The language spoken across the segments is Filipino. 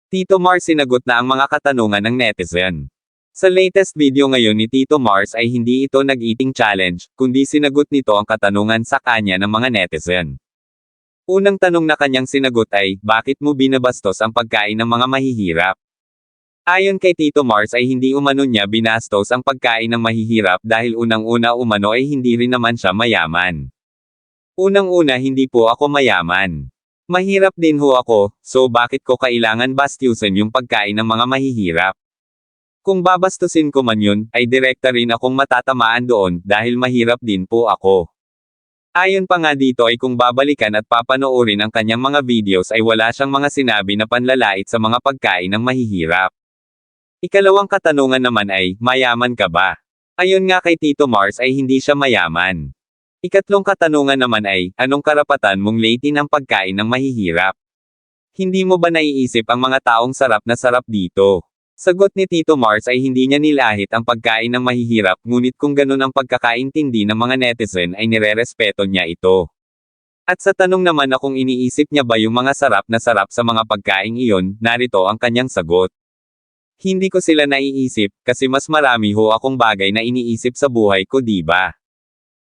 Tito Mars sinagot na ang mga katanungan ng netizen. Sa latest video ngayon ni Tito Mars ay hindi ito nag-eating challenge, kundi sinagot nito ang katanungan sa kanya ng mga netizen. Unang tanong na kanyang sinagot ay, bakit mo binabastos ang pagkain ng mga mahihirap? Ayon kay Tito Mars ay hindi umano niya binastos ang pagkain ng mahihirap dahil unang-una umano ay hindi rin naman siya mayaman. Unang-una hindi po ako mayaman. Mahirap din ho ako, so bakit ko kailangan bastusin yung pagkain ng mga mahihirap? Kung babastusin ko man yun, ay direkta rin akong matatamaan doon dahil mahirap din po ako. Ayon pa nga dito ay kung babalikan at papanoorin ang kanyang mga videos ay wala siyang mga sinabi na panlalait sa mga pagkain ng mahihirap. Ikalawang katanungan naman ay, mayaman ka ba? Ayon nga kay Tito Mars ay hindi siya mayaman. Ikatlong katanungan naman ay, anong karapatan mong liitin ang pagkain ng mahihirap? Hindi mo ba naiisip ang mga taong sarap na sarap dito? Sagot ni Tito Mars ay hindi niya nilahit ang pagkain ng mahihirap ngunit kung ganun ang pagkakaintindi ng mga netizen ay nirerespeto niya ito. At sa tanong naman na kung iniisip niya ba yung mga sarap na sarap sa mga pagkaing iyon, narito ang kanyang sagot. Hindi ko sila naiisip, kasi mas marami ho akong bagay na iniisip sa buhay ko, diba?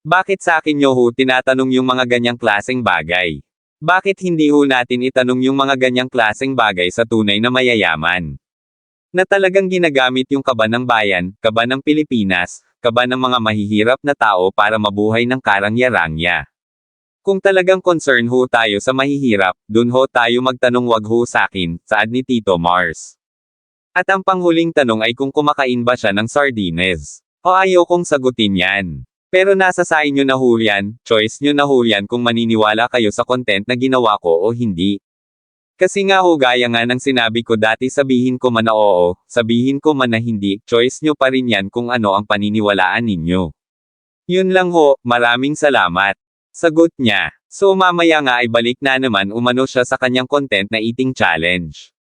Bakit sa akin nyo ho tinatanong yung mga ganyang klaseng bagay? Bakit hindi ho natin itanong yung mga ganyang klaseng bagay sa tunay na mayayaman? Na talagang ginagamit yung kaba ng bayan, kaba ng Pilipinas, kaba ng mga mahihirap na tao para mabuhay ng karang-yarangya. Kung talagang concern ho tayo sa mahihirap, dun ho tayo magtanong, wag ho sa akin, saad ni Tito Mars. At ang panghuling tanong ay kung kumakain ba siya ng sardines. O ayaw kong sagutin yan. Pero nasa sa inyo na ho yan, choice nyo na ho yan kung maniniwala kayo sa content na ginawa ko o hindi. Kasi nga ho gaya nga ng sinabi ko dati, sabihin ko man na oo, sabihin ko man na hindi, choice nyo pa rin yan kung ano ang paniniwalaan ninyo. Yun lang ho, maraming salamat. Sagot niya. So mamaya nga ay balik na naman umano siya sa kanyang content na eating challenge.